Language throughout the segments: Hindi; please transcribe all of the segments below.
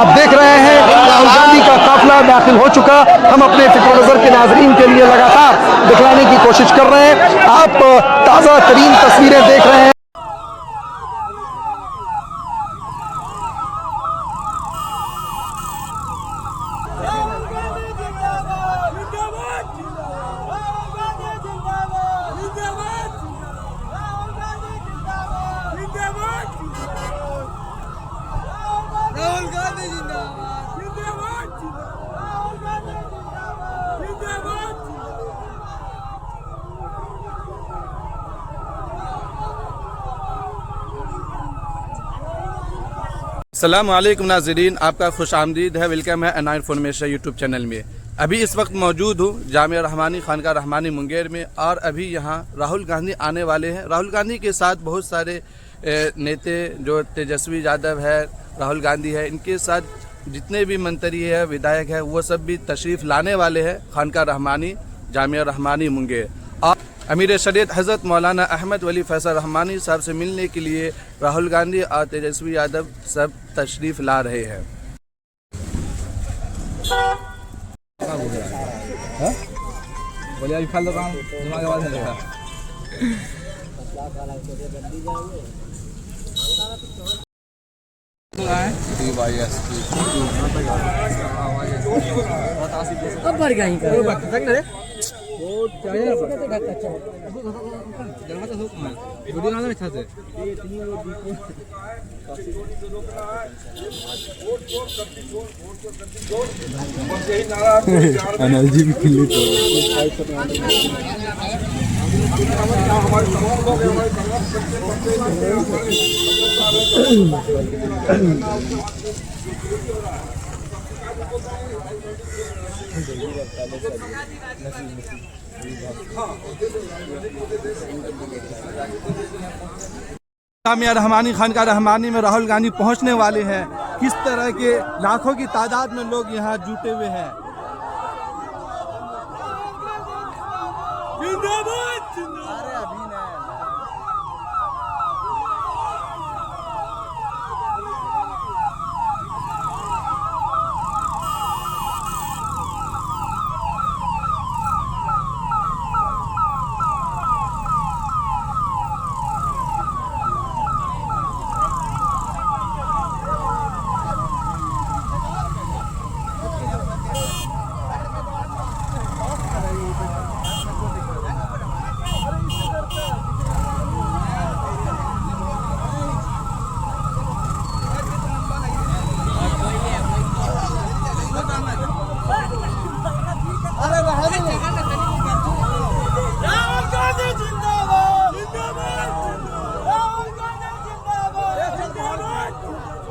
आप देख रहे हैं राहुल गांधी का काफिला दाखिल हो चुका। हम अपने फिक्र नजर के नाजरीन के लिए लगातार दिखलाने की कोशिश कर रहे हैं। आप ताज़ा तरीन तस्वीरें देख रहे हैं। अस्सलामु अलैकुम नाज़रीन, आपका खुश आमदीद है। वेलकम है एन इन्फॉर्मेशन यूट्यूब चैनल में। अभी इस वक्त मौजूद हूँ जामिया रहमानी खानका रहमानी मुंगेर में, और अभी यहाँ राहुल गांधी आने वाले हैं। राहुल गांधी के साथ बहुत सारे नेता जो तेजस्वी यादव है, राहुल गांधी है, इनके साथ जितने भी मंत्री है, विधायक है, वो सब भी तशरीफ़ लाने वाले हैं खानका रहमानी जामिया रहमानी मुंगेर। और अमीर शरीयत हज़रत मौलाना अहमद वली फैसल रहमानी साहब से मिलने के लिए राहुल गांधी और तेजस्वी यादव सब तशरीफ़ ला रहे हैं। एनर्जी भी खिली तो जामिया रहमानी खानका रहमानी में राहुल गांधी पहुंचने वाले हैं। किस तरह के लाखों की तादाद में लोग यहाँ जुटे हुए हैं।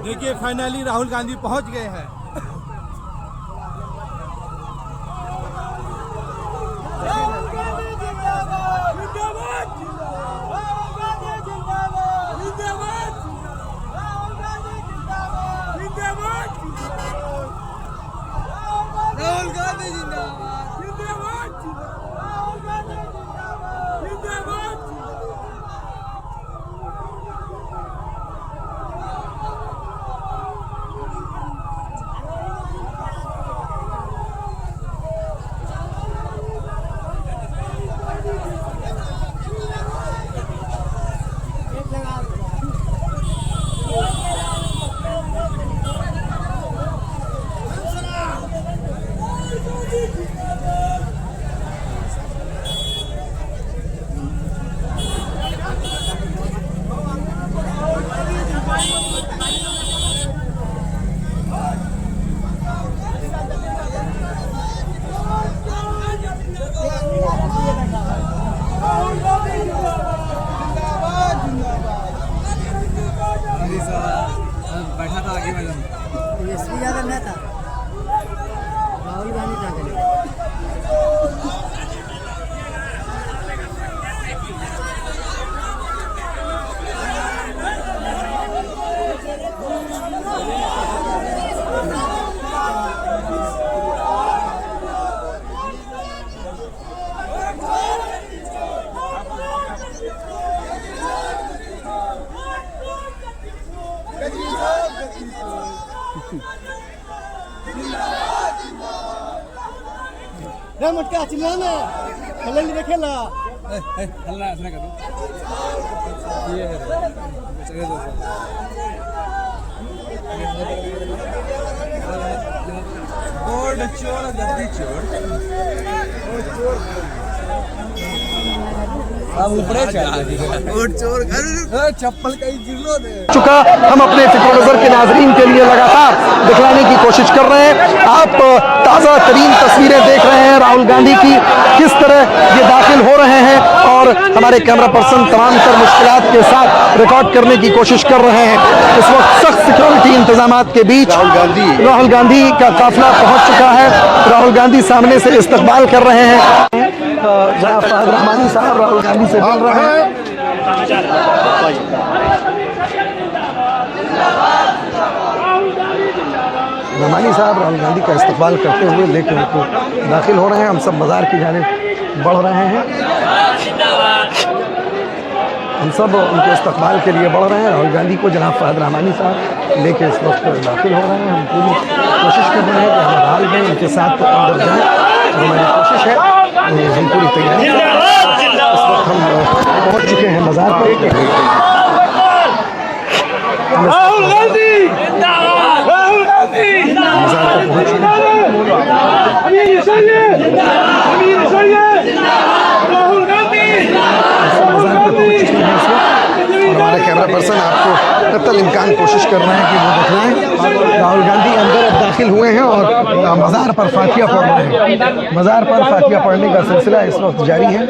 देखिए, फाइनली राहुल गांधी पहुंच गए हैं। राहुल गांधी जिंदाबाद। बैठा था आगे मैडम, तेजस्वी यादव नहीं था, राहुल गांधी था। Thank you. रे मटका चिल्लाना खेल नहीं खेला हल्ला ऐसा करो ये है चले दो बोर्ड चोर गद्दी चोर अब ऊपर चल बोर्ड चोर चप्पल कहीं गिरलो दे चुका हम अपने फिक्र नजर के नाजरीन के लिए लगातार दिखलाने की कोशिश कर रहे हैं। आप ताज़ा तरीन तस्वीरें देख रहे हैं राहुल गांधी की, किस तरह ये दाखिल हो रहे हैं और हमारे कैमरा पर्सन तमाम तर मुश्किलात के साथ रिकॉर्ड करने की कोशिश कर रहे हैं। इस वक्त सख्त सिक्योरिटी इंतजामात के बीच राहुल गांधी का काफिला पहुंच चुका है। राहुल गांधी सामने से इस्तकबाल कर रहे हैं। जनाब फहद रहमानी साहब राहुल गांधी से मिल रहे हैं। रहमानी साहब राहुल गांधी का इस्तकबाल करते हुए लेकर उनको दाखिल हो रहे हैं। हम सब बाजार की जानिब बढ़ रहे हैं। हम सब उनके इस्तकबाल के लिए बढ़ रहे हैं। राहुल गांधी को जनाब फहद रहमानी साहब लेके इस वक्त दाखिल हो रहे हैं। हम पूरी कोशिश कर रहे हैं कि हम हाल में उनके साथ अंदर जाएँ। हमारी कोशिश है, हम पूरी तैयारी कर रहे हैं। इस वक्त हम पहुँच चुके हैं मज़ार पर। राहुल गांधी राहुल गांधी मज़ार पर पहुँच चुके हैं। अमीर सैयद राहुल गांधी मज़ार पर पहुँच चुके हैं इस वक्त। और हमारे कैमरा पर्सन आपको कतल इम्कान कोशिश कर रहे हैं कि वो दिखलाएं। राहुल गांधी अंदर अब दाखिल हुए हैं और मज़ार पर फातिया पढ़ रहे हैं। मज़ार पर फातिया पढ़ने का सिलसिला इस वक्त जारी है।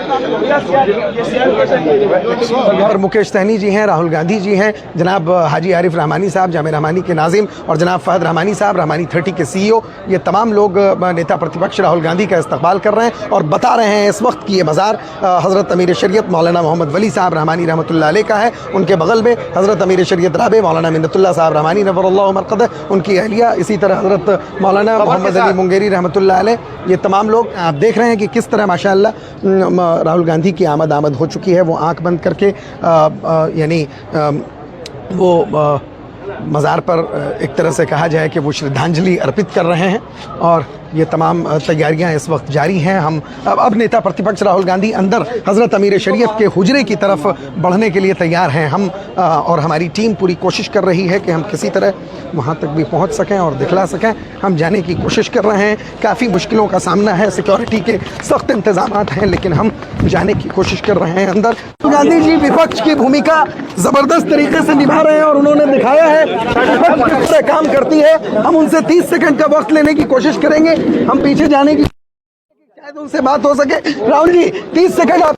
और मुकेश सहनी जी हैं, राहुल गांधी जी हैं, जनाब हाजी आरिफ रहमानी साहब जामिया रहमानी के नाजिम और जनाब फहद रहमानी साहब रहमानी 30 के CEO, ये तमाम लोग नेता प्रतिपक्ष राहुल गांधी का इस्तकबाल कर रहे हैं और बता रहे हैं इस वक्त कि ये मज़ार हज़रत अमीर शरीयत मौलाना मोहम्मद वली साहब रहमानी रहमतुल्लाह अलैह का है। उनके बगल में हज़रत अमीर शरीयत राबे मौलाना मिन्नतुल्लाह साहब रहमानी नव्वरल्लाहु मरक़दह, उनकी अहलिया, इसी तरह हज़रत मौलाना मोहम्मद अली मुंगेरी रहमतुल्लाह अलैह। ये तमाम लोग आप देख रहे हैं कि किस तरह माशाअल्लाह राहुल गांधी की आमद हो चुकी है। वो आंख बंद करके यानी वो मज़ार पर एक तरह से कहा जाए कि वो श्रद्धांजलि अर्पित कर रहे हैं और ये तमाम तैयारियां इस वक्त जारी हैं। हम अब नेता प्रतिपक्ष राहुल गांधी अंदर हज़रत अमीर शरीयत के हुजरे की तरफ बढ़ने के लिए तैयार हैं। हम और हमारी टीम पूरी कोशिश कर रही है कि हम किसी तरह वहाँ तक भी पहुँच सकें और दिखला सकें। हम जाने की कोशिश कर रहे हैं। काफ़ी मुश्किलों का सामना है, सिक्योरिटी के सख्त इंतजाम हैं, लेकिन हम जाने की कोशिश कर रहे हैं अंदर। गांधी जी विपक्ष की भूमिका ज़बरदस्त तरीके से निभा रहे हैं और उन्होंने दिखाया है विपक्ष किस तरह काम करती है। हम उनसे 30 सेकंड का वक्त लेने की कोशिश करेंगे। हम पीछे जाने की शायद उनसे बात हो सके। राहुल जी 30 सेकंड आप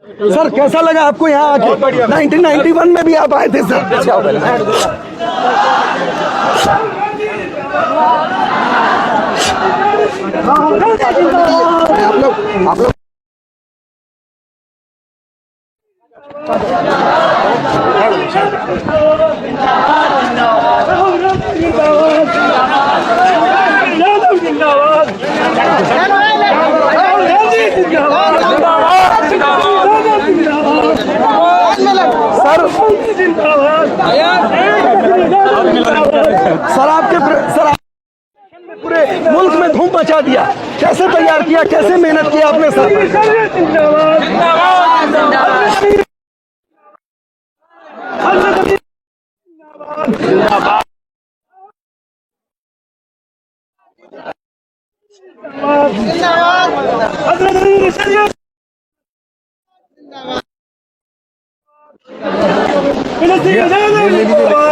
सर, कैसा लगा आपको यहाँ आके? 1991 में भी आप आए थे सर। आप लोग सर आपके पूरे मुल्क में धूम मचा दिया। कैसे तैयार किया, कैसे मेहनत किया आपने सर?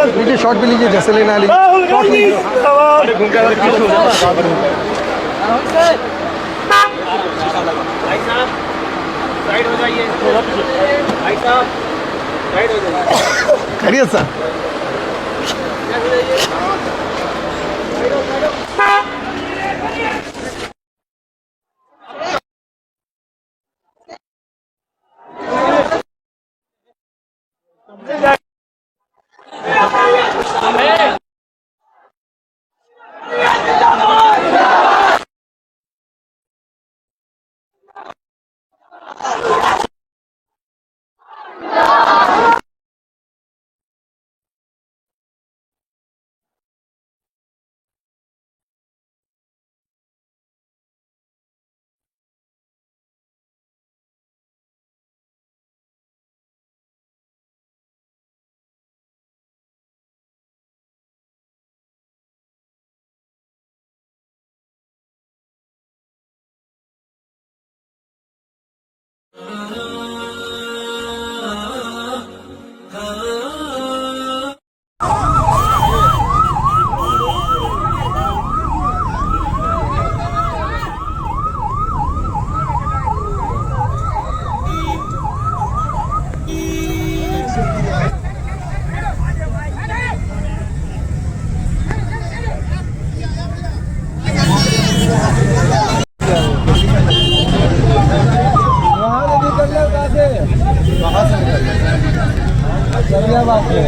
लीजिए शॉट भी लीजिए, जैसे लेना लीजिए शॉट लीजिए। खैरियत सर?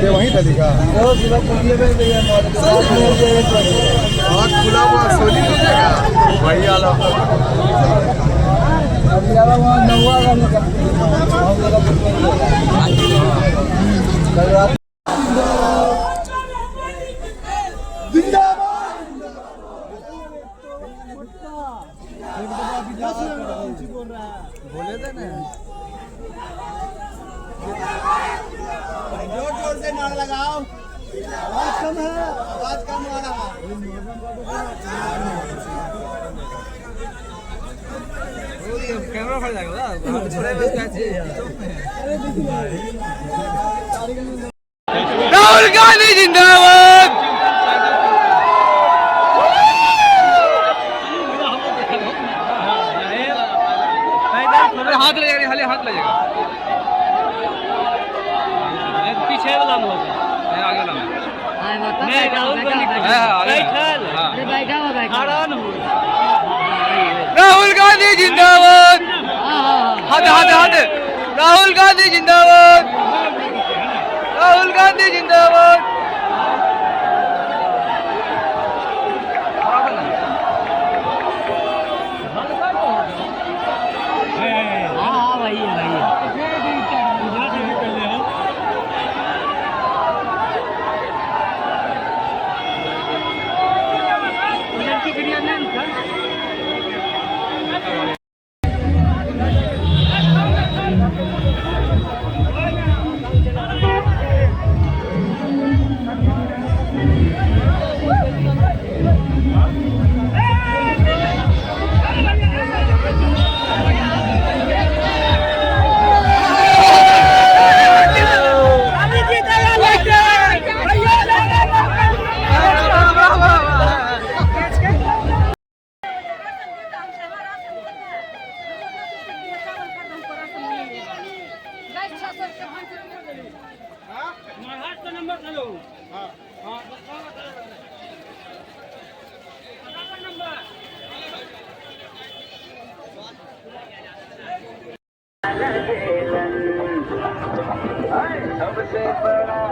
वहीं चलेगा बहुत खुला हुआ सोली मिलेगा वही वाला बोले थे ना जोर जोर से नारा लगाओ आवाज कम है आवाज कम हो रहा है कैमरा फट जाएगा राहुल गांधी जिंदाबाद हाथ लगेगा हाथ लगेगा पीछे वाला आगे वाला राहुल गांधी जिंदाबाद हाथ हाथ हाथ राहुल गांधी जिंदाबाद राहुल गांधी जिंदाबाद सबसे बड़ा